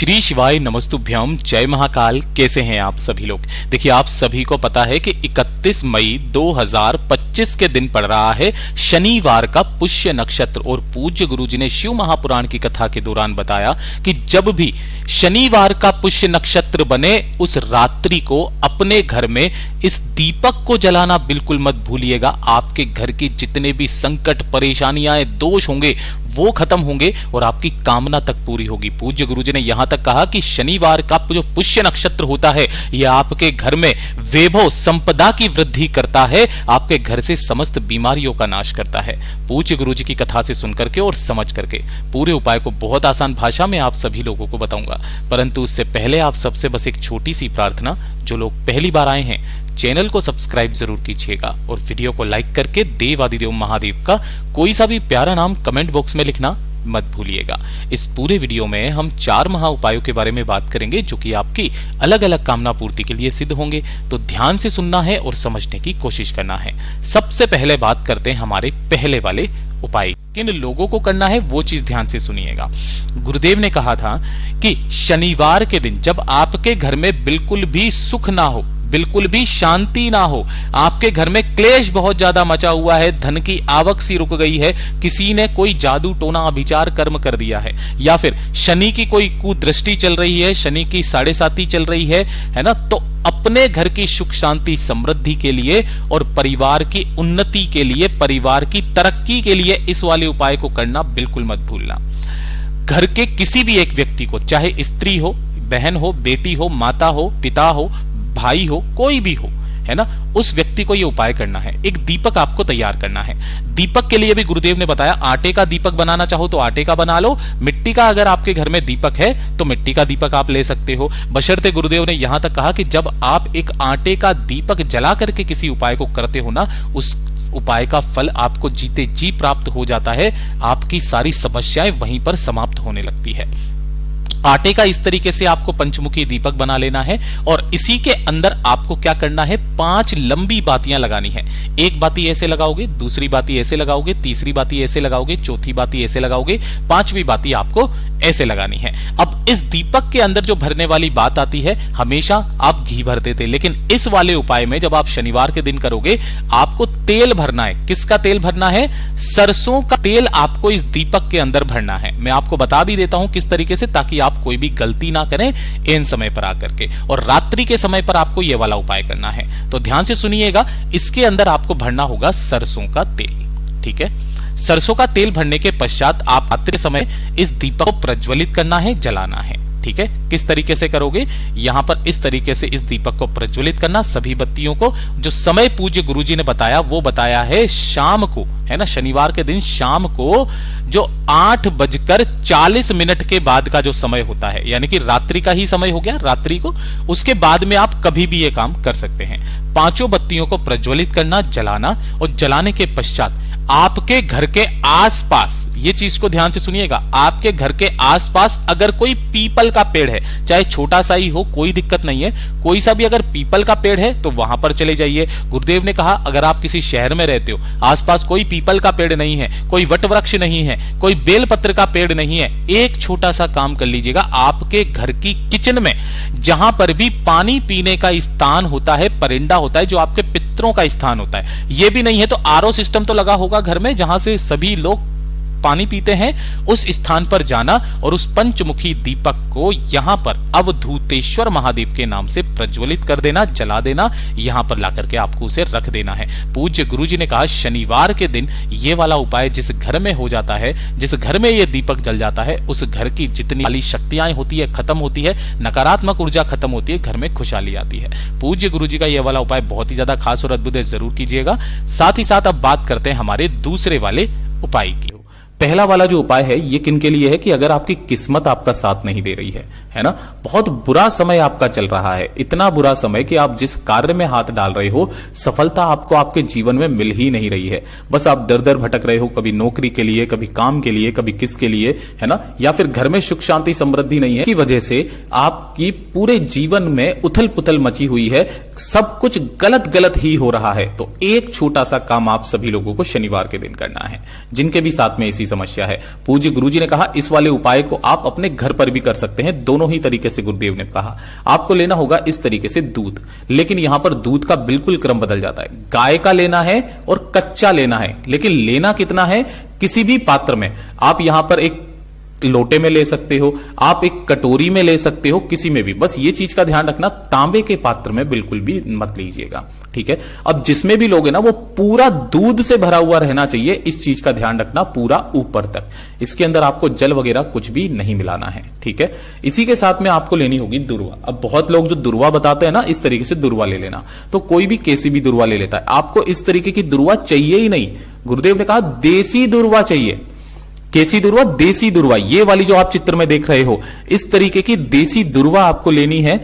श्री शिवाय नमस्तुभ्यम, जय महाकाल। कैसे हैं आप सभी लोग। देखिए, आप सभी को पता है कि 31 मई 2025 के दिन पड़ रहा है शनिवार का पुष्य नक्षत्र। और पूज्य गुरुजी ने शिव महापुराण की कथा के दौरान बताया कि जब भी शनिवार का पुष्य नक्षत्र बने उस रात्रि को अपने घर में इस दीपक को जलाना बिल्कुल मत भूलिएगा। आपके घर की जितने भी संकट, परेशानियां, दोष होंगे वो खत्म होंगे और आपकी कामना तक पूरी होगी। पूज्य गुरुजी ने यहां तक कहा कि शनिवार का जो पुष्य नक्षत्र होता है यह आपके घर में वैभव, संपदा की वृद्धि करता है, आपके घर से समस्त बीमारियों का नाश करता है। पूज्य गुरुजी की कथा से सुन करके और समझ करके पूरे उपाय को बहुत आसान भाषा में आप सभी लोगों को बताऊंगा, परंतु उससे पहले आप सबसे बस एक छोटी सी प्रार्थना। जो लोग पहली बार आए हैं चैनल को सब्सक्राइब जरूर कीजिएगा और वीडियो को लाइक करके देव आदिदेव महादेव का कोई सा भी प्यारा नाम कमेंट बॉक्स में लिखना मत भूलिएगा। इस पूरे वीडियो में हम 4 महा उपायों के बारे में बात करेंगे जो कि आपकी अलग अलग कामना पूर्ति के लिए सिद्ध होंगे, तो ध्यान से सुनना है और समझने की कोशिश करना है। सबसे पहले बात करते हैं हमारे पहले वाले उपाय। किन लोगों को करना है वो चीज ध्यान से सुनिएगा। गुरुदेव ने कहा था कि शनिवार के दिन जब आपके घर में बिल्कुल भी सुख ना हो, बिल्कुल भी शांति ना हो, आपके घर में क्लेश बहुत ज्यादा मचा हुआ है, धन की आवक सी रुक गई है, किसी ने कोई जादू टोना अभिचार कर्म कर दिया है, या फिर शनि की कोई कुदृष्टि चल रही है, शनि की 7.5 चल रही है ना, तो अपने घर की सुख शांति समृद्धि के लिए और परिवार की उन्नति के लिए, परिवार की तरक्की के लिए इस वाले उपाय को करना बिल्कुल मत भूलना। घर के किसी भी एक व्यक्ति को, चाहे स्त्री हो, बहन हो, बेटी हो, माता हो, पिता हो, भाई हो, कोई भी हो, है ना, उस व्यक्ति को यह उपाय करना है। एक दीपक आपको तैयार करना है। दीपक के लिए भी गुरुदेव ने बताया, आटे का दीपक बनाना चाहो तो आटे का बना लो, मिट्टी का अगर आपके घर में दीपक है तो मिट्टी का दीपक आप ले सकते हो। बशर्ते गुरुदेव ने यहां तक कहा कि जब आप एक आटे का दीपक जला करके किसी उपाय को करते हो ना, उस उपाय का फल आपको जीते जी प्राप्त हो जाता है, आपकी सारी समस्याएं वहीं पर समाप्त होने लगती है। आटे का इस तरीके से आपको पंचमुखी दीपक बना लेना है और इसी के अंदर आपको क्या करना है, 5 लंबी बातियां लगानी है। एक बाती ऐसे लगाओगे, दूसरी बाती ऐसे लगाओगे, तीसरी बाती ऐसे लगाओगे, चौथी बाती ऐसे लगाओगे, 5वीं बाती आपको ऐसे लगानी है। अब इस दीपक के अंदर जो भरने वाली बात आती है, हमेशा आप घी भरते थे, लेकिन इस वाले उपाय में जब आप शनिवार के दिन करोगे आपको तेल भरना है। किसका तेल भरना है? सरसों का तेल आपको इस दीपक के अंदर भरना है। मैं आपको बता भी देता हूं किस तरीके से, ताकि आप कोई भी गलती ना करें इन समय पर आकर के। और रात्रि के समय पर आपको यह वाला उपाय करना है, तो ध्यान से सुनिएगा। इसके अंदर आपको भरना होगा सरसों का तेल, ठीक है। सरसों का तेल भरने के पश्चात आप रात्रि समय इस दीपक को प्रज्वलित करना है, जलाना है, ठीक है। किस तरीके से करोगे? यहां पर इस तरीके से इस दीपक को प्रज्वलित करना, सभी बत्तियों को। जो समय पूज्य गुरुजी ने बताया वो बताया है शाम को, है ना, शनिवार के दिन शाम को जो 8:40 के बाद का जो समय होता है, यानी कि रात्रि का ही समय हो गया, रात्रि को, उसके बाद में आप कभी भी ये काम कर सकते हैं। 5 बत्तियों को प्रज्वलित करना, जलाना, और जलाने के पश्चात आपके घर के आसपास, ये चीज को ध्यान से सुनिएगा, आपके घर के आसपास अगर कोई पीपल का पेड़ है, चाहे छोटा सा ही हो, कोई दिक्कत नहीं है, कोई सा भी अगर पीपल का पेड़ है तो वहां पर चले जाइए। गुरुदेव ने कहा अगर आप किसी शहर में रहते हो, आसपास कोई पीपल का पेड़ नहीं है, कोई वट वृक्ष नहीं है, कोई बेलपत्र का पेड़ नहीं है, एक छोटा सा काम कर लीजिएगा। आपके घर की किचन में जहां पर भी पानी पीने का स्थान होता है, परिंदा होता है, जो आपके पितरों का स्थान होता है, ये भी नहीं है तो आरओ सिस्टम तो लगा होगा घर में जहां से सभी लोग पानी पीते हैं, उस स्थान पर जाना और उस पंचमुखी दीपक को यहां पर अवधूतेश्वर महादेव के नाम से प्रज्वलित कर देना, जला देना, यहां पर लाकर के आपको उसे रख देना है। पूज्य गुरुजी ने कहा शनिवार के दिन ये वाला उपाय जिस घर में हो जाता है, जिस घर में ये दीपक जल जाता है, उस घर की जितनी वाली शक्तियां होती है खत्म होती है, नकारात्मक ऊर्जा खत्म होती है, घर में खुशहाली आती है। पूज्य गुरुजी का यह वाला उपाय बहुत ही ज्यादा खास और अद्भुत है, जरूर कीजिएगा। साथ ही साथ अब बात करते हैं हमारे दूसरे वाले उपाय की। पहला वाला जो उपाय है ये किन के लिए है कि अगर आपकी किस्मत आपका साथ नहीं दे रही है ना, बहुत बुरा समय आपका चल रहा है, इतना बुरा समय कि आप जिस कार्य में हाथ डाल रहे हो सफलता आपको आपके जीवन में मिल ही नहीं रही है। बस आप दर दर भटक रहे हो, कभी नौकरी के लिए, कभी काम के लिए, कभी किसके लिए, है ना, या फिर घर में सुख शांति समृद्धि नहीं है, की वजह से आपकी पूरे जीवन में उथल पुथल मची हुई है, सब कुछ गलत गलत ही हो रहा है। तो एक छोटा सा काम आप सभी लोगों को शनिवार के दिन करना है। जिनके भी साथ में ऐसी समस्या है। पूज्य गुरुजी ने कहा इस वाले उपाय को आप अपने घर पर भी कर सकते हैं, दोनों ही तरीके से गुरुदेव ने कहा। आपको लेना होगा इस तरीके से दूध, लेकिन यहां पर दूध का बिल्कुल क्रम बदल जाता है। गाय का लेना है और कच्चा लेना है, लेकिन लेना कितना है, किसी भी पात्र में। आप यहां पर एक लोटे में ले सकते हो, आप एक कटोरी में ले सकते हो, किसी में भी। बस ये चीज का ध्यान रखना, तांबे के पात्र में बिल्कुल भी मत लीजिएगा, ठीक है। अब जिसमें भी लोगे ना वो पूरा दूध से भरा हुआ रहना चाहिए, इस चीज का ध्यान रखना पूरा ऊपर तक। इसके अंदर आपको जल वगैरह कुछ भी नहीं मिलाना है, ठीक है। इसी के साथ में आपको लेनी होगी दुर्वा। अब बहुत लोग जो दुर्वा बताते हैं ना, इस तरीके से दुर्वा ले लेना, तो कोई भी कैसी भी दुर्वा ले लेता है। आपको इस तरीके की दुर्वा चाहिए ही नहीं। गुरुदेव ने कहा देसी दुर्वा चाहिए। कैसी दुर्वा? देसी दुर्वा। ये वाली जो आप चित्र में देख रहे हो, इस तरीके की देसी दुर्वा आपको लेनी है।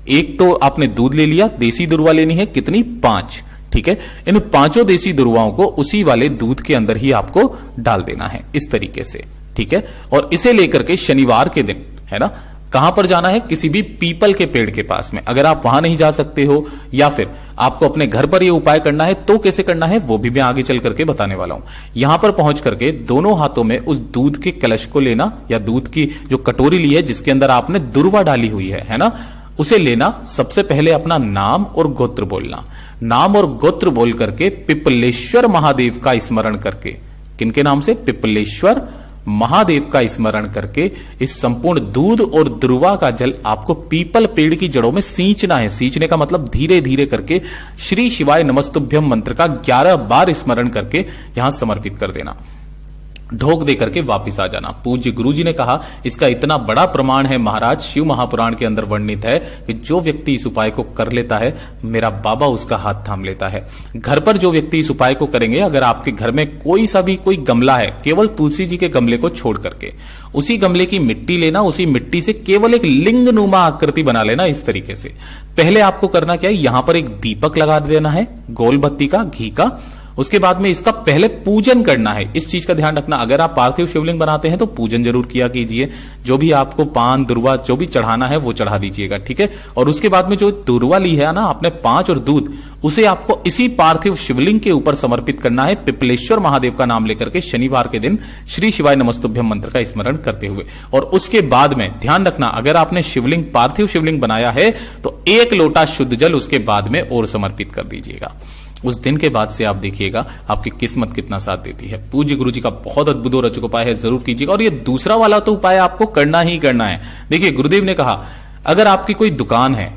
एक तो आपने दूध ले लिया, देसी दुर्वा लेनी है कितनी? 5, ठीक है। इन 5 देसी दुर्वाओं को उसी वाले दूध के अंदर ही आपको डाल देना है, इस तरीके से, ठीक है। और इसे लेकर के शनिवार के दिन, है ना, कहां पर जाना है? किसी भी पीपल के पेड़ के पास में। अगर आप वहां नहीं जा सकते हो या फिर आपको अपने घर पर यह उपाय करना है, तो कैसे करना है वो भी मैं आगे चल करके बताने वाला हूं। यहां पर पहुंच करके दोनों हाथों में उस दूध के कलश को लेना, या दूध की जो कटोरी ली है जिसके अंदर आपने दुर्वा डाली हुई है ना, उसे लेना। सबसे पहले अपना नाम और गोत्र बोलना। नाम और गोत्र बोल करके पिपलेश्वर महादेव का स्मरण करके, किनके नाम से? पिपलेश्वर महादेव का स्मरण करके इस संपूर्ण दूध और दुर्वा का जल आपको पीपल पेड़ की जड़ों में सींचना है। सींचने का मतलब धीरे धीरे करके श्री शिवाय नमस्तुभ्यम मंत्र का 11 बार स्मरण करके यहां समर्पित कर देना। ढोक दे करके वापिस आ जाना। पूज्य गुरुजी ने कहा इसका इतना बड़ा प्रमाण है महाराज, शिव महापुराण के अंदर वर्णित है कि जो व्यक्ति इस उपाय को कर लेता है, मेरा बाबा उसका हाथ थाम लेता है। घर पर जो व्यक्ति इस उपाय को करेंगे, अगर आपके घर में कोई सा भी कोई गमला है, केवल तुलसी जी के गमले को छोड़ करके उसी गमले की मिट्टी लेना, उसी मिट्टी से केवल एक लिंग नुमा आकृति बना लेना। इस तरीके से पहले आपको करना क्या है, यहां पर एक दीपक लगा देना है, गोल बत्ती का, घी का। उसके बाद में इसका पहले पूजन करना है। इस चीज का ध्यान रखना, अगर आप पार्थिव शिवलिंग बनाते हैं तो पूजन जरूर किया कीजिए। जो भी आपको पान दुर्वा जो भी चढ़ाना है वो चढ़ा दीजिएगा, ठीक है। और उसके बाद में जो दुर्वा ली है ना आपने 5 और दूध, उसे आपको इसी पार्थिव शिवलिंग के ऊपर समर्पित करना है, पिपलेश्वर महादेव का नाम लेकर के शनिवार के दिन श्री शिवाय नमस्तुभ्यम मंत्र का स्मरण करते हुए। और उसके बाद में ध्यान रखना, अगर आपने शिवलिंग पार्थिव शिवलिंग बनाया है तो 1 लोटा शुद्ध जल उसके बाद में और समर्पित कर दीजिएगा। उस दिन के बाद से आप देखिएगा आपकी किस्मत कितना साथ देती है। पूज्य गुरु जी का बहुत अद्भुत और रचक उपाय है, जरूर कीजिएगा। और ये दूसरा वाला तो उपाय आपको करना ही करना है। देखिए गुरुदेव ने कहा अगर आपकी कोई दुकान है,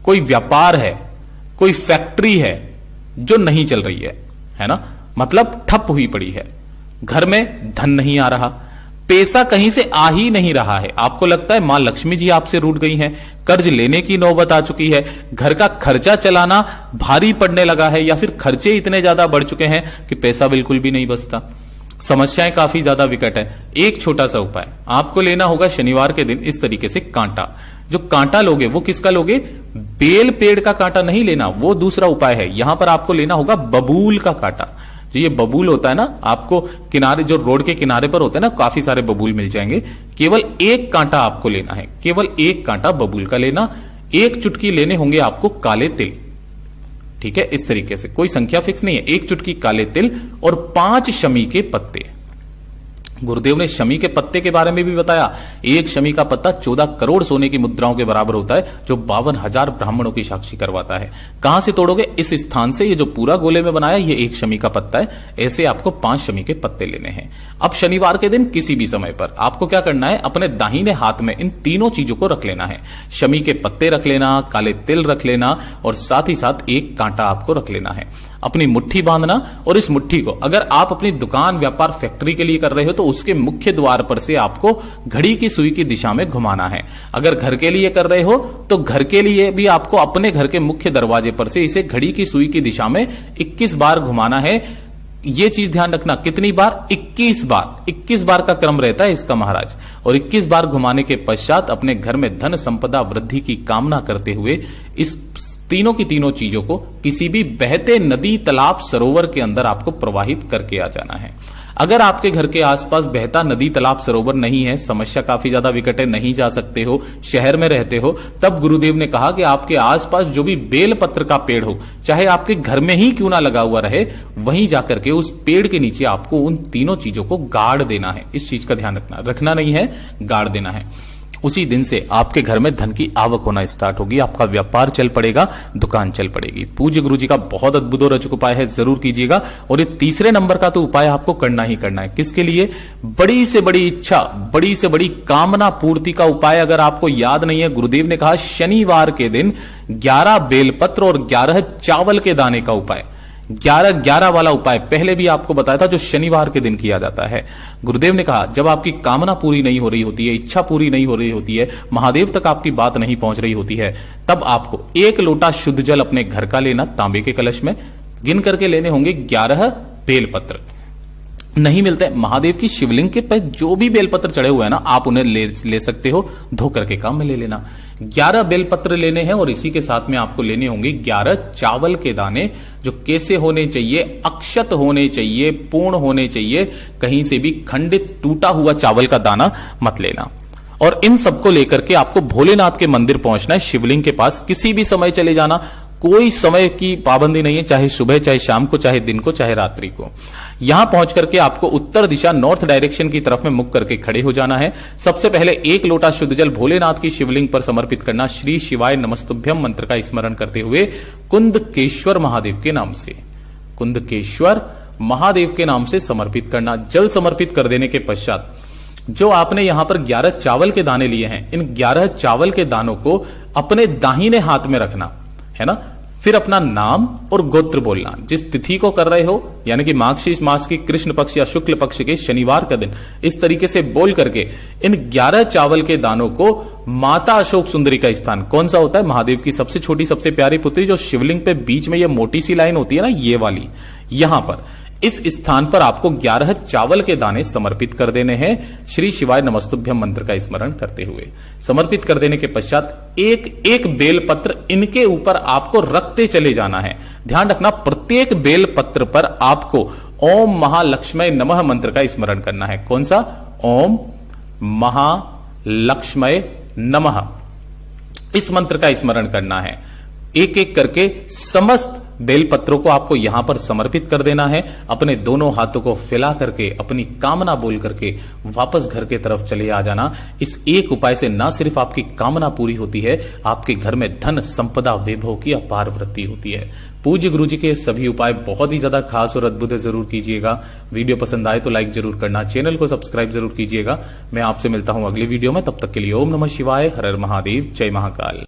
कोई व्यापार है, कोई फैक्ट्री है जो नहीं चल रही है ना, मतलब ठप हुई पड़ी है, घर में धन नहीं आ रहा, पैसा कहीं से आ ही नहीं रहा है, आपको लगता है मां लक्ष्मी जी आपसे रूठ गई हैं, कर्ज लेने की नौबत आ चुकी है, घर का खर्चा चलाना भारी पड़ने लगा है, या फिर खर्चे इतने ज्यादा बढ़ चुके हैं कि पैसा बिल्कुल भी नहीं बचता, समस्याएं काफी ज्यादा विकट है। एक छोटा सा उपाय आपको लेना होगा शनिवार के दिन, इस तरीके से कांटा। जो कांटा लोगे वो किसका लोगे? बेल पेड़ का कांटा नहीं लेना, वो दूसरा उपाय है। यहां पर आपको लेना होगा बबूल का कांटा। जो ये बबूल होता है ना, आपको किनारे जो रोड के किनारे पर होते हैं ना, काफी सारे बबूल मिल जाएंगे। केवल 1 कांटा आपको लेना है, केवल 1 कांटा बबूल का लेना। 1 चुटकी लेने होंगे आपको काले तिल, ठीक है। इस तरीके से कोई संख्या फिक्स नहीं है, 1 चुटकी काले तिल और 5 शमी के पत्ते। गुरुदेव ने शमी के पत्ते के बारे में भी बताया। 1 शमी का पत्ता 14 करोड़ सोने की मुद्राओं के बराबर होता है, जो 52,000 ब्राह्मणों की साक्षी करवाता है। कहां से तोड़ोगे? इस स्थान से। ये जो पूरा गोले में बनाया ये 1 शमी का पत्ता है। ऐसे आपको 5 शमी के पत्ते लेने हैं। अब शनिवार के दिन किसी भी समय पर आपको क्या करना है, अपने दाहिने हाथ में इन तीनों चीजों को रख लेना है। शमी के पत्ते रख लेना, काले तिल रख लेना और साथ ही साथ 1 कांटा आपको रख लेना है। अपनी मुट्ठी बांधना और इस मुट्ठी को अगर आप अपनी दुकान व्यापार फैक्ट्री के लिए कर रहे हो तो उसके मुख्य द्वार पर से आपको घड़ी की सुई की दिशा में घुमाना है। अगर घर के लिए कर रहे हो तो घर के लिए भी आपको अपने घर के मुख्य दरवाजे पर से इसे घड़ी की सुई की दिशा में 21 बार घुमाना है। ये चीज ध्यान रखना, कितनी बार? 21 बार। 21 बार का क्रम रहता है इसका महाराज। और 21 बार घुमाने के पश्चात अपने घर में धन संपदा वृद्धि की कामना करते हुए इस तीनों की तीनों चीजों को किसी भी बहते नदी तालाब सरोवर के अंदर आपको प्रवाहित करके आ जाना है। अगर आपके घर के आसपास बहता नदी, तालाब, सरोवर नहीं है, समस्या काफी ज्यादा विकट है, नहीं जा सकते हो, शहर में रहते हो, तब गुरुदेव ने कहा कि आपके आसपास जो भी बेलपत्र का पेड़ हो, चाहे आपके घर में ही क्यों ना लगा हुआ रहे, वहीं जाकर के उस पेड़ के नीचे आपको उन तीनों चीजों को गाड़ देना है। इस चीज का ध्यान रखना नहीं है, गाड़ देना है। उसी दिन से आपके घर में धन की आवक होना स्टार्ट होगी, आपका व्यापार चल पड़ेगा, दुकान चल पड़ेगी। पूज्य गुरु जी का बहुत अद्भुत और अचूक उपाय है, जरूर कीजिएगा। और ये तीसरे नंबर का तो उपाय आपको करना ही करना है। किसके लिए? बड़ी से बड़ी इच्छा, बड़ी से बड़ी कामना पूर्ति का उपाय। अगर आपको याद नहीं है, गुरुदेव ने कहा शनिवार के दिन 11 बेलपत्र और 11 चावल के दाने का उपाय, 11-11 वाला उपाय पहले भी आपको बताया था, जो शनिवार के दिन किया जाता है। गुरुदेव ने कहा जब आपकी कामना पूरी नहीं हो रही होती है, इच्छा पूरी नहीं हो रही होती है, महादेव तक आपकी बात नहीं पहुंच रही होती है, तब आपको 1 लोटा शुद्ध जल अपने घर का लेना, तांबे के कलश में गिन करके लेने होंगे 11 बेलपत्र। नहीं मिलते महादेव की शिवलिंग के पे जो भी बेलपत्र चढ़े हुए हैं ना, आप उन्हें ले सकते हो, धो करके काम में ले लेना। 11 बेलपत्र लेने हैं और इसी के साथ में आपको लेने होंगे 11 चावल के दाने, जो कैसे होने चाहिए? अक्षत होने चाहिए, पूर्ण होने चाहिए, कहीं से भी खंडित टूटा हुआ चावल का दाना मत लेना। और इन सबको लेकर के आपको भोलेनाथ के मंदिर पहुंचना है, शिवलिंग के पास किसी भी समय चले जाना, कोई समय की पाबंदी नहीं है, चाहे सुबह, चाहे शाम को, चाहे दिन को, चाहे रात्रि को। यहां पहुंच करके आपको उत्तर दिशा, नॉर्थ डायरेक्शन की तरफ में मुख करके खड़े हो जाना है। सबसे पहले 1 लोटा शुद्ध जल भोलेनाथ की शिवलिंग पर समर्पित करना, श्री शिवाय नमस्तुभ्यम मंत्र का स्मरण करते हुए कुंदकेश्वर महादेव के नाम से, कुंदकेश्वर महादेव के नाम से समर्पित करना। जल समर्पित कर देने के पश्चात जो आपने यहां पर 11 चावल के दाने लिए हैं, इन 11 चावल के दानों को अपने दाहिने हाथ में रखना है ना। फिर अपना नाम और गोत्र बोलना, जिस तिथि को कर रहे हो, यानी कि मार्गशीर्ष मास की कृष्ण पक्ष या शुक्ल पक्ष के शनिवार का दिन, इस तरीके से बोल करके इन 11 चावल के दानों को माता अशोक सुंदरी का स्थान कौन सा होता है? महादेव की सबसे छोटी, सबसे प्यारी पुत्री, जो शिवलिंग पे बीच में ये मोटी सी लाइन होती है ना, ये वाली, यहां पर इस स्थान पर आपको 11 चावल के दाने समर्पित कर देने हैं, श्री शिवाय नमस्तुभ्यम मंत्र का स्मरण करते हुए। समर्पित कर देने के पश्चात एक एक बेलपत्र इनके ऊपर आपको रखते चले जाना है। ध्यान रखना, प्रत्येक बेलपत्र पर आपको ओम महालक्ष्मय नमः मंत्र का स्मरण करना है। कौन सा? ओम महालक्ष्मय नमः, इस मंत्र का स्मरण करना है। एक एक करके समस्त बेलपत्रों को आपको यहां पर समर्पित कर देना है। अपने दोनों हाथों को फैला करके अपनी कामना बोल करके वापस घर के तरफ चले आ जाना। इस एक उपाय से ना सिर्फ आपकी कामना पूरी होती है, आपके घर में धन, संपदा, वैभव की अपार वृद्धि होती है। पूज्य गुरु जी के सभी उपाय बहुत ही ज्यादा खास और अद्भुत है, जरूर कीजिएगा। वीडियो पसंद आए तो लाइक जरूर करना, चैनल को सब्सक्राइब जरूर कीजिएगा। मैं आपसे मिलता हूं अगली वीडियो में, तब तक के लिए ओम नमः शिवाय, हर हर महादेव, जय महाकाल।